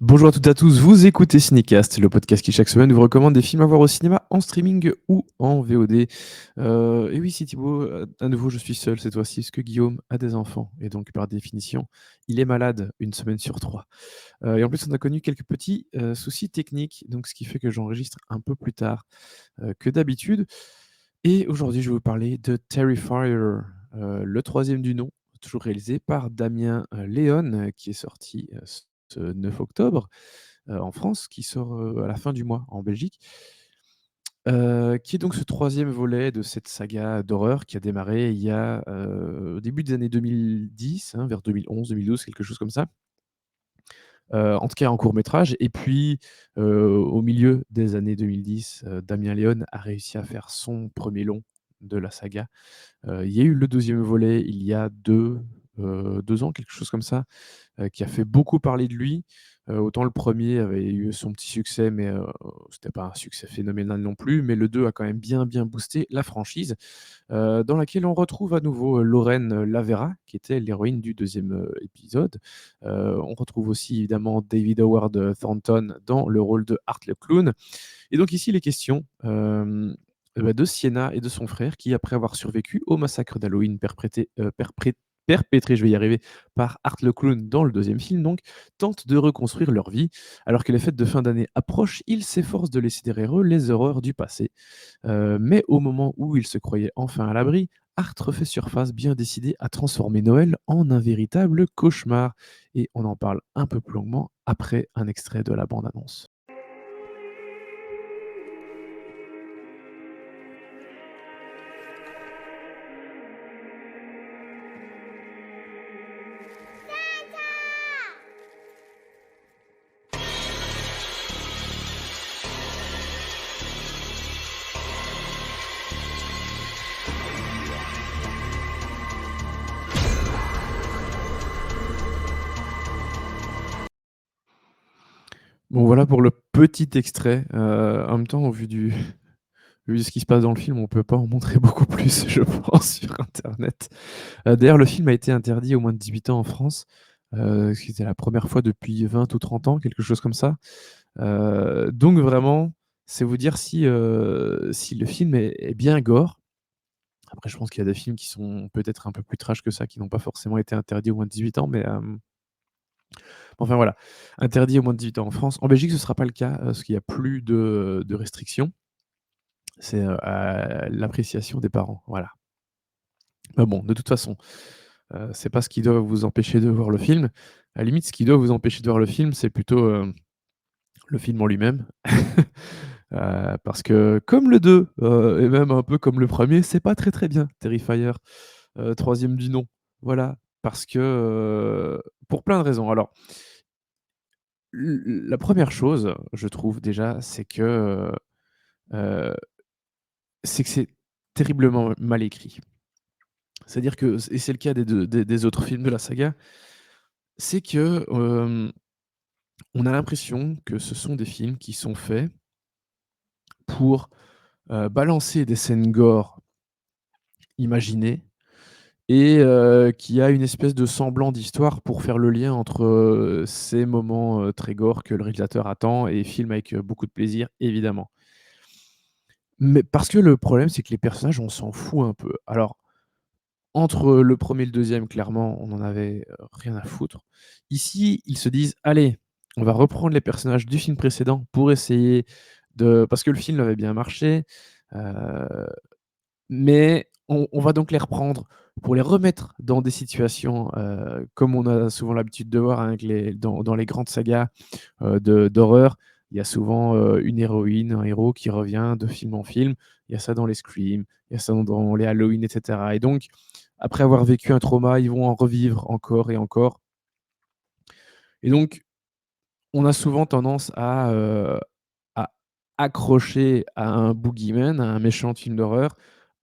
Bonjour à toutes et à tous, vous écoutez Cinécast, le podcast qui chaque semaine vous recommande des films à voir au cinéma, en streaming ou en VOD. Et oui, si Thibaut, à nouveau je suis seul cette fois-ci, parce que Guillaume a des enfants, et donc par définition, il est malade une semaine sur trois. Et en plus, on a connu quelques petits soucis techniques, donc ce qui fait que j'enregistre un peu plus tard que d'habitude. Et aujourd'hui, je vais vous parler de Terrifier, le troisième du nom, toujours réalisé par Damien Léon, qui est sorti ce 9 octobre en France, qui sort, à la fin du mois en Belgique. Qui est donc ce troisième volet de cette saga d'horreur qui a démarré il y a, au début des années 2010, hein, vers 2011-2012, quelque chose comme ça. En tout cas en court métrage et puis, au milieu des années 2010, Damien Léon a réussi à faire son premier long de la saga. Il y a eu le deuxième volet il y a 2 ans, quelque chose comme ça, qui a fait beaucoup parler de lui. Autant le premier avait eu son petit succès, mais c'était pas un succès phénoménal non plus, mais le 2 a quand même bien, bien boosté la franchise, dans laquelle on retrouve à nouveau, Lorraine Lavera, qui était l'héroïne du deuxième épisode. On retrouve aussi évidemment David Howard Thornton dans le rôle de Art le clown. Et donc ici, il est question, de Sienna et de son frère qui, après avoir survécu au massacre d'Halloween perpétré, je vais y arriver, par Art le clown dans le deuxième film donc, tentent de reconstruire leur vie. Alors que les fêtes de fin d'année approchent, ils s'efforcent de laisser derrière eux les horreurs du passé. Mais au moment où ils se croyaient enfin à l'abri, Art refait surface, bien décidé à transformer Noël en un véritable cauchemar. Et on en parle un peu plus longuement après un extrait de la bande-annonce. Bon voilà pour le petit extrait, en même temps au vu du vu de ce qui se passe dans le film, on peut pas en montrer beaucoup plus je pense sur internet. D'ailleurs le film a été interdit aux moins de 18 ans en France, ce qui était la première fois depuis 20 ou 30 ans, quelque chose comme ça. Donc vraiment, c'est vous dire si le film est bien gore. Après je pense qu'il y a des films qui sont peut-être un peu plus trash que ça, qui n'ont pas forcément été interdits aux moins de 18 ans, mais enfin voilà, interdit aux moins de 18 ans en France. En Belgique, ce sera pas le cas, parce qu'il y a plus de restrictions. C'est, à l'appréciation des parents, voilà. Mais bon, de toute façon, c'est pas ce qui doit vous empêcher de voir le film. À la limite, ce qui doit vous empêcher de voir le film, c'est plutôt, le film en lui-même. Parce que comme le 2, et même un peu comme le premier, c'est pas très, très bien, Terrifier, 3 du nom. Voilà, parce que, pour plein de raisons. Alors, la première chose, je trouve déjà, c'est que c'est terriblement mal écrit. C'est-à-dire que et c'est le cas des autres films de la saga, c'est que, on a l'impression que ce sont des films qui sont faits pour, balancer des scènes gore imaginées et qu'il y a une espèce de semblant d'histoire pour faire le lien entre, ces moments, très gore que le réalisateur attend et filme avec, beaucoup de plaisir, évidemment. Mais parce que le problème, c'est que les personnages, on s'en fout un peu. Alors, entre le premier et le deuxième, clairement, on en avait, rien à foutre. Ici, ils se disent: «Allez, on va reprendre les personnages du film précédent pour essayer de» parce que le film avait bien marché, heu, mais on va donc les reprendre pour les remettre dans des situations, comme on a souvent l'habitude de voir avec les dans les grandes sagas, d'horreur. Il y a souvent, une héroïne, un héros qui revient de film en film. Il y a ça dans les Scream, il y a ça dans les Halloween et cetera et donc après avoir vécu un trauma, ils vont en revivre encore et encore et donc on a souvent tendance à accrocher à un boogeyman, à un méchant film d'horreur,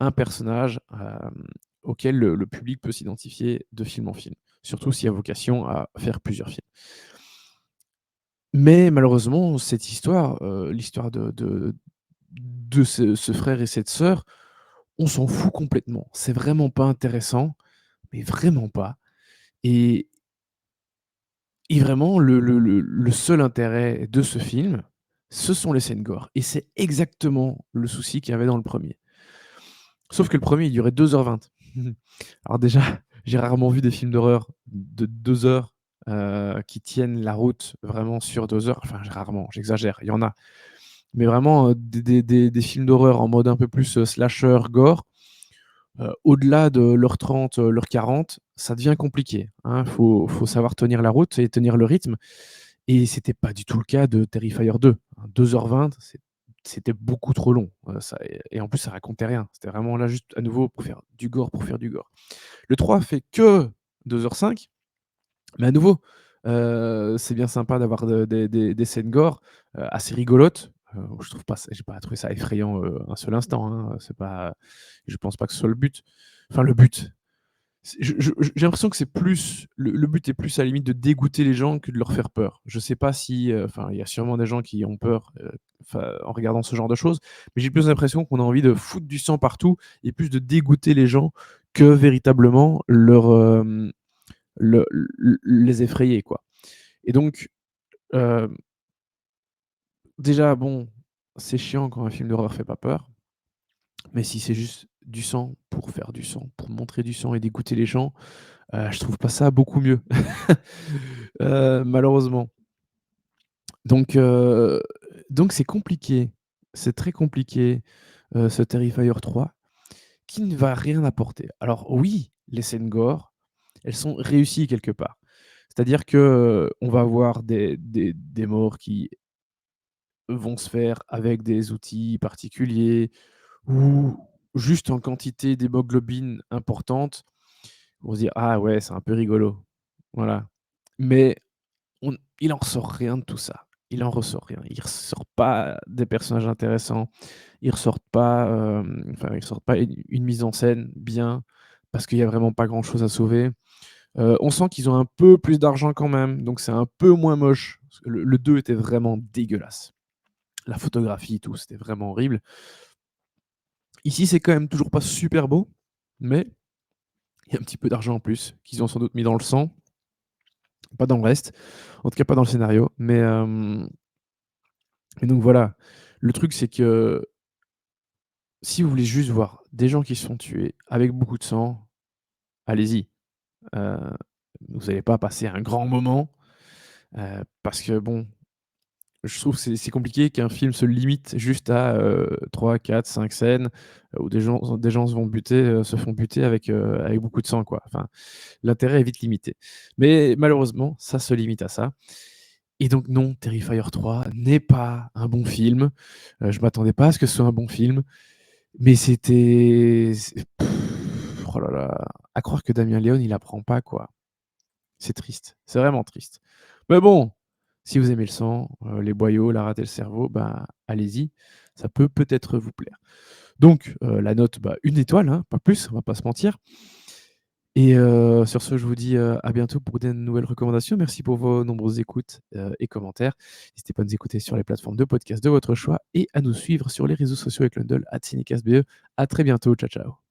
un personnage, auquel le public peut s'identifier de film en film, surtout s'il a vocation à faire plusieurs films. Mais malheureusement, cette histoire, l'histoire de ce frère et cette sœur, on s'en fout complètement. C'est vraiment pas intéressant, mais vraiment pas et Et vraiment le seul intérêt de ce film, ce sont les scènes gore et c'est exactement le souci qu'il y avait dans le premier. Sauf que le premier il durait 2h20. Alors déjà, j'ai rarement vu des films d'horreur de 2 heures, qui tiennent la route vraiment sur 2 heures. Enfin, rarement, j'exagère, il y en a. Mais vraiment, des films d'horreur en mode un peu plus, slasher, gore, au-delà de l'heure 30, l'heure 40, ça devient compliqué, hein. Faut savoir tenir la route et tenir le rythme et c'était pas du tout le cas de Terrifier 2, hein. 2h20, c'était beaucoup trop long, ça et en plus ça racontait rien. C'était vraiment là juste à nouveau pour faire du gore pour faire du gore. Le 3 fait que 2h05, mais à nouveau, c'est bien sympa d'avoir des scènes gore, assez rigolotes. Je trouve pas ça j'ai pas trouvé ça effrayant, un seul instant, hein, c'est pas je pense pas que ce soit le but. Enfin le but, c'est j'ai l'impression que c'est plus le but est plus à la limite de dégoûter les gens que de leur faire peur. Je sais pas si, enfin, il y a sûrement des gens qui ont peur, enfin, en regardant ce genre de choses, mais j'ai plus l'impression qu'on a envie de foutre du sang partout et plus de dégoûter les gens que véritablement les effrayer, quoi. Et donc, hem, déjà, bon, c'est chiant quand un film d'horreur fait pas peur, mais si c'est juste du sang pour faire du sang, pour montrer du sang et dégoûter les gens, je trouve pas ça beaucoup mieux. Malheureusement. Donc heu, donc c'est compliqué. C'est très compliqué, ce Terrifier 3 qui ne va rien apporter. Alors oui, les scènes gore, elles sont réussies quelque part. C'est-à-dire que, on va avoir des morts qui vont se faire avec des outils particuliers ou juste en quantité d'hémoglobine importante. On se dit: «Ah ouais, c'est un peu rigolo». Voilà. Mais il en ressort rien de tout ça. Il en ressort rien. Il ressort pas des personnages intéressants. Ils ressortent pas, enfin, ils ressortent pas une mise en scène bien, parce qu'il y a vraiment pas grand chose à sauver. On sent qu'ils ont un peu plus d'argent quand même, donc c'est un peu moins moche. Parce que le 2 était vraiment dégueulasse. La photographie et tout, c'était vraiment horrible. Ici, c'est quand même toujours pas super beau, mais il y a un petit peu d'argent en plus, qu'ils ont sans doute mis dans le sang, pas dans le reste. En tout cas, pas dans le scénario. Mais donc voilà. Le truc, c'est que si vous voulez juste voir des gens qui se font tuer avec beaucoup de sang, allez-y. Heu, Vous allez pas passer un grand moment, parce que bon, je trouve que c'est compliqué qu'un film se limite juste à, 3-4-5 scènes, où des gens se font buter avec beaucoup de sang, quoi. Enfin, l'intérêt est vite limité. Mais malheureusement, ça se limite à ça. Et donc non, Terrifier 3 n'est pas un bon film. Je m'attendais pas à ce que ce soit un bon film, mais oh là là, à croire que Damien Léone, il apprend pas, quoi. C'est triste, c'est vraiment triste. Mais bon, si vous aimez le sang, les boyaux, la rate et le cerveau, bah, allez-y, ça peut peut-être vous plaire. Donc la note, bah, 1 étoile, hein, pas plus, on va pas se mentir. Et sur ce, je vous dis, à bientôt pour de nouvelles recommandations. Merci pour vos nombreuses écoutes, et commentaires. N'hésitez pas à nous écouter sur les plateformes de podcast de votre choix et à nous suivre sur les réseaux sociaux avec le handle @cinecastbe. À très bientôt. Ciao, ciao.